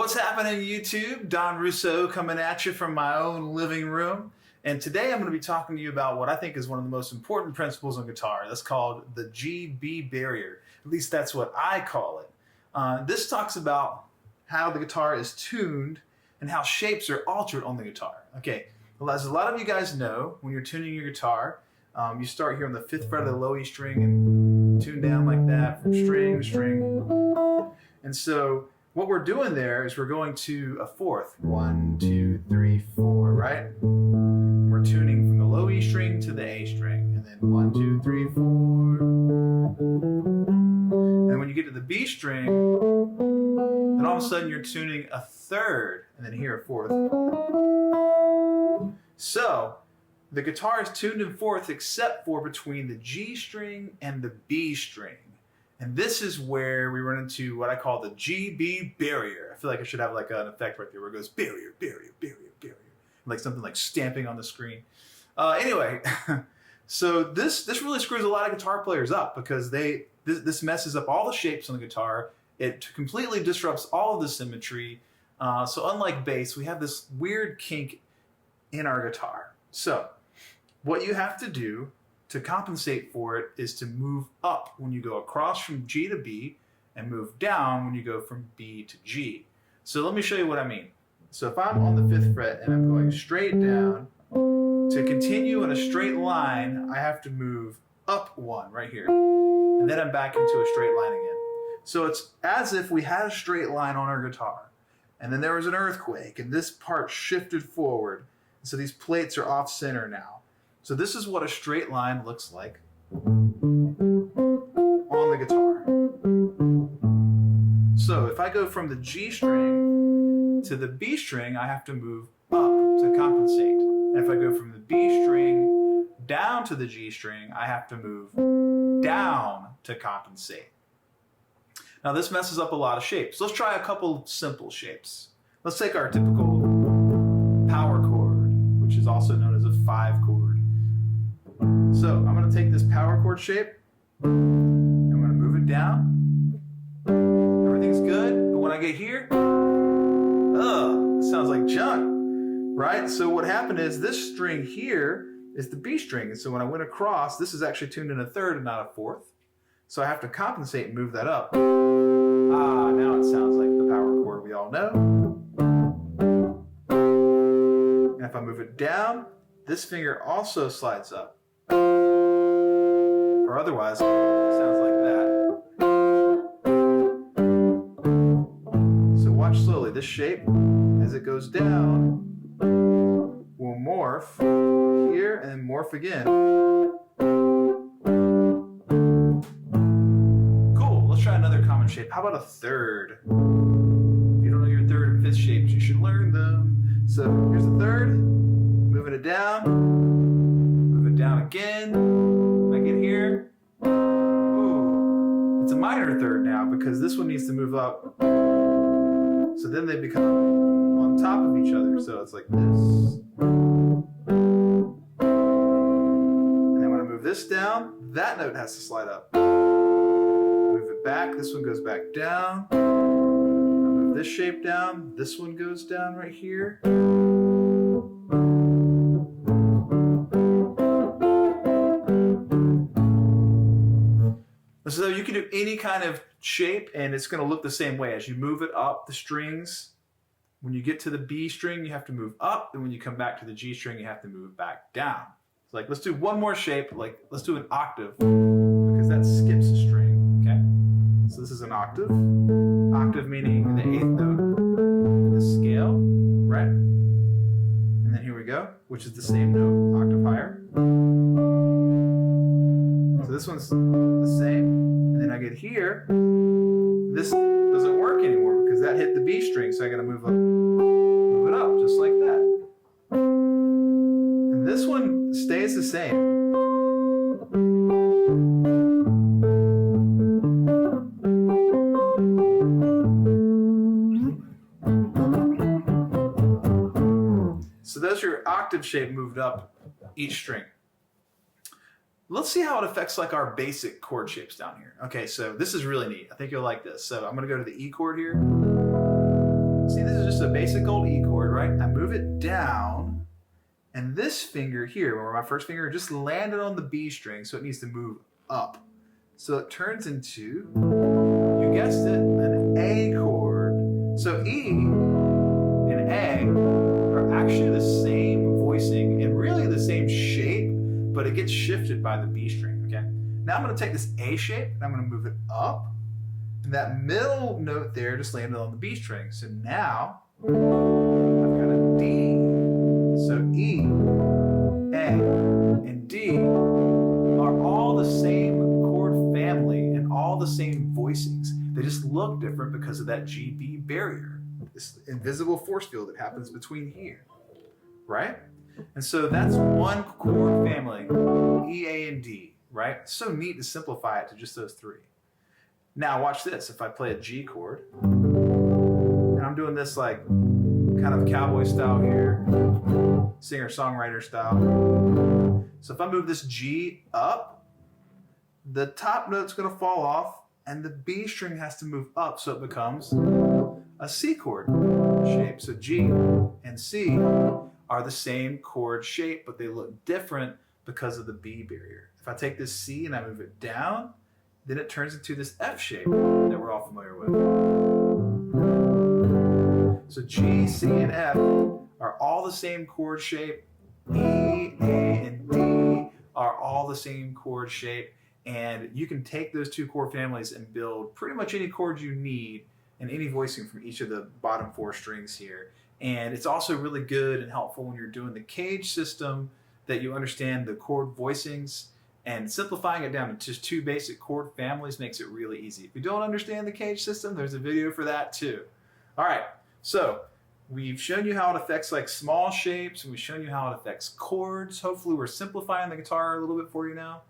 What's happening, YouTube? Don Russo coming at you from my own living room. And today I'm going to be talking to you about what I think is one of the most important principles on guitar. That's called the G-B barrier. At least that's what I call it. This talks about how the guitar is tuned and how shapes are altered on the guitar. Okay, well, as a lot of you guys know, when you're tuning your guitar, you start here on the 5th fret of the low E string and tune down like that from string to string. And so what we're doing there is we're going to a 4th. 1, 2, 3, 4, right? We're tuning from the low E string to the A string. And then 1, 2, 3, 4. And when you get to the B string, then all of a sudden you're tuning a 3rd, and then here a 4th. So the guitar is tuned in 4th except for between the G string and the B string. And this is where we run into what I call the G-B barrier. I feel like I should have like an effect right there where it goes barrier, barrier, barrier, barrier. Like something like stamping on the screen. Anyway, so this really screws a lot of guitar players up because this messes up all the shapes on the guitar. It completely disrupts all of the symmetry. So unlike bass, we have this weird kink in our guitar. So what you have to do to compensate for it is to move up when you go across from G to B and move down when you go from B to G. So let me show you what I mean. So if I'm on the 5th fret and I'm going straight down, to continue in a straight line, I have to move up 1 right here. And then I'm back into a straight line again. So it's as if we had a straight line on our guitar. And then there was an earthquake and this part shifted forward. So these plates are off center now. So this is what a straight line looks like on the guitar. So if I go from the G string to the B string, I have to move up to compensate. And if I go from the B string down to the G string, I have to move down to compensate. Now this messes up a lot of shapes. Let's try a couple simple shapes. Let's take our typical power chord, which is also known as a 5 chord. So I'm going to take this power chord shape, I'm going to move it down, everything's good, but when I get here, it sounds like junk, right? So what happened is this string here is the B string, and so when I went across, this is actually tuned in a 3rd and not a 4th, so I have to compensate and move that up. Now it sounds like the power chord we all know. And if I move it down, this finger also slides up. Or otherwise, it sounds like that. So watch slowly. This shape, as it goes down, will morph here and then morph again. Cool. Let's try another common shape. How about a 3rd? If you don't know your 3rd and 5th shapes, you should learn them. So here's a 3rd. Moving it down. Move it down again. When I get here, ooh, it's a minor 3rd now because this one needs to move up. So then they become on top of each other. So it's like this. And then when I move this down, that note has to slide up. Move it back. This one goes back down. I move this shape down. This one goes down right here. So you can do any kind of shape and it's going to look the same way. As you move it up the strings, when you get to the B string, you have to move up. And when you come back to the G string, you have to move back down. So like, let's do one more shape. Like, let's do an octave because that skips a string. Okay. So this is an octave. Octave meaning the 8th note in the scale, right? And then here we go, which is the same note, octave higher. So this one's the same. And then I get here, this doesn't work anymore because that hit the B string, so I gotta move it up just like that. And this one stays the same. So there's your octave shape moved up each string. Let's see how it affects like our basic chord shapes down here. Okay, so this is really neat. I think you'll like this. So I'm gonna go to the E chord here. See, this is just a basic old E chord, right? I move it down, and this finger here, where my first finger just landed on the B string, so it needs to move up. So it turns into, you guessed it, an A chord. So E and A are actually the same voicing and really the same shape, but it gets shifted by the B string, okay? Now I'm gonna take this A shape and I'm gonna move it up. And that middle note there just landed on the B string. So now I've got a D. So E, A, and D are all the same chord family and all the same voicings. They just look different because of that G-B barrier, this invisible force field that happens between here, right? And so that's one chord family, E, A, and D, right? It's so neat to simplify it to just those three. Now watch this. If I play a G chord, and I'm doing this like kind of cowboy style here, singer-songwriter style. So if I move this G up, the top note's gonna fall off and the B string has to move up so it becomes a C chord shape. So G and C are the same chord shape, but they look different because of the B barrier. If I take this C and I move it down, then it turns into this F shape that we're all familiar with. So G, C, and F are all the same chord shape. E, A, and D are all the same chord shape. And you can take those two chord families and build pretty much any chord you need and any voicing from each of the bottom four strings here. And it's also really good and helpful when you're doing the cage system that you understand the chord voicings. And simplifying it down to just two basic chord families makes it really easy. If you don't understand the cage system, there's a video for that too. All right, so we've shown you how it affects like small shapes, and we've shown you how it affects chords. Hopefully we're simplifying the guitar a little bit for you now.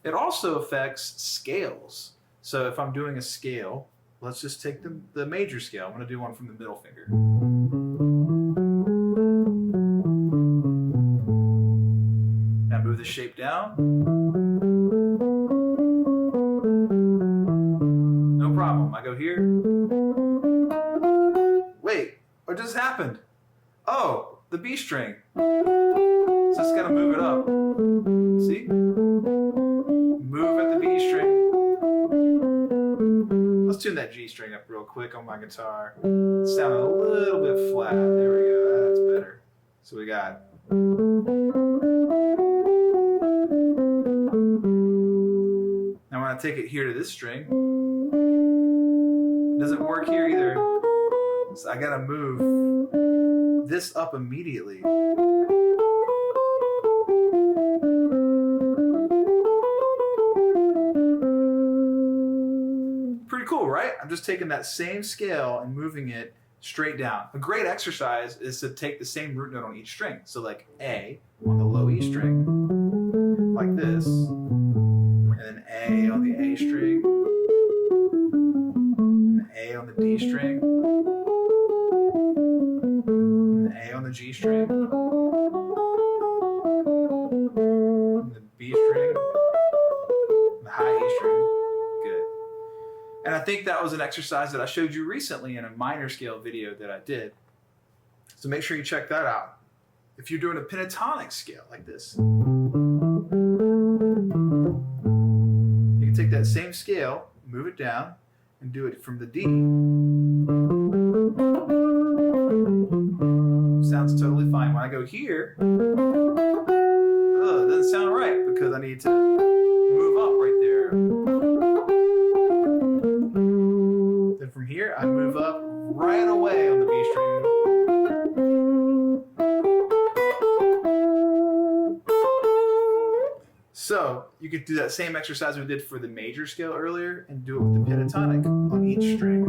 It also affects scales. So if I'm doing a scale, let's just take the major scale. I'm gonna do one from the middle finger. Now move the shape down. No problem. I go here. Wait, what just happened? Oh, the B string. So just gotta move it up. See? Move at the B string. Let's tune that G string up real quick on my guitar. It's sounding a little bit flat. There we go. That's better. So we got. Now when I take it here to this string, it doesn't work here either. So I gotta move this up immediately. Pretty cool, right? I'm just taking that same scale and moving it straight down. A great exercise is to take the same root note on each string. So like A on the low E string, like this, and then A on the A string, and A on the D string, and A on the G string, and the B string, and the high E string. Good. And I think that was an exercise that I showed you recently in a minor scale video that I did. So make sure you check that out. If you're doing a pentatonic scale like this, you can take that same scale, move it down, and do it from the D. Sounds totally fine. When I go here, it doesn't sound right because I need to move up right there. Then from here, I move up right away on the B string. So you could do that same exercise we did for the major scale earlier and do it with the pentatonic on each string.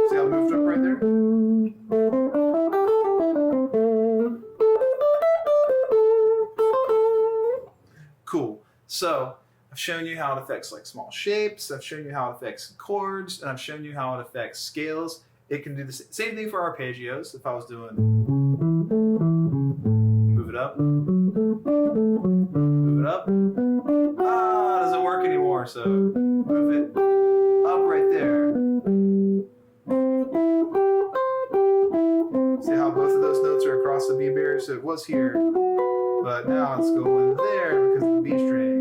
See how I moved up right there? Cool. So I've shown you how it affects like small shapes, I've shown you how it affects chords, and I've shown you how it affects scales. It can do the same thing for arpeggios. If I was doing move it up, it doesn't work anymore. more. So move it up right there. See how both of those notes are across the B barrier? So it was here, but now it's going there because of the B string.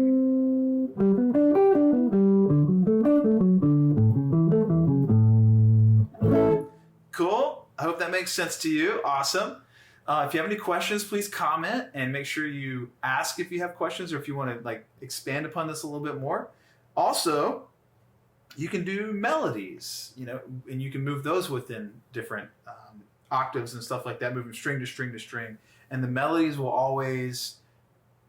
Cool. I hope that makes sense to you. Awesome. If you have any questions, please comment and make sure you ask if you have questions or if you want to like expand upon this a little bit more. Also, you can do melodies, you know, and you can move those within different octaves and stuff like that, moving string to string to string. And the melodies will always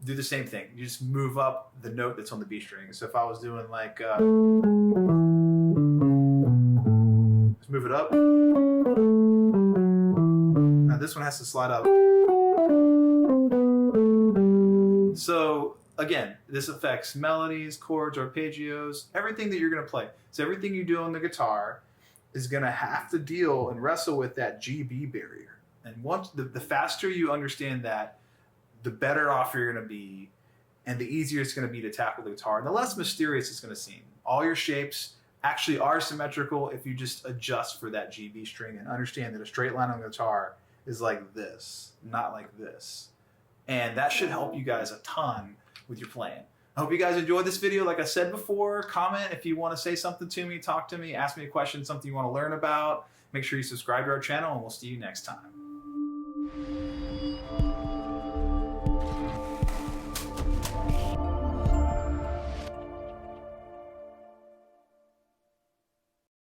do the same thing. You just move up the note that's on the B string. So if I was doing like, let's move it up. Now this one has to slide up. So again, this affects melodies, chords, arpeggios, everything that you're going to play. So everything you do on the guitar is going to have to deal and wrestle with that G-B barrier. And once the faster you understand that, the better off you're going to be, and the easier it's going to be to tackle the guitar, and the less mysterious it's going to seem. All your shapes actually are symmetrical if you just adjust for that G-B string and understand that a straight line on the guitar is like this, not like this. And that should help you guys a ton with your playing. I hope you guys enjoyed this video. Like I said before, comment if you want to say something to me, talk to me, ask me a question, something you want to learn about. Make sure you subscribe to our channel, and we'll see you next time.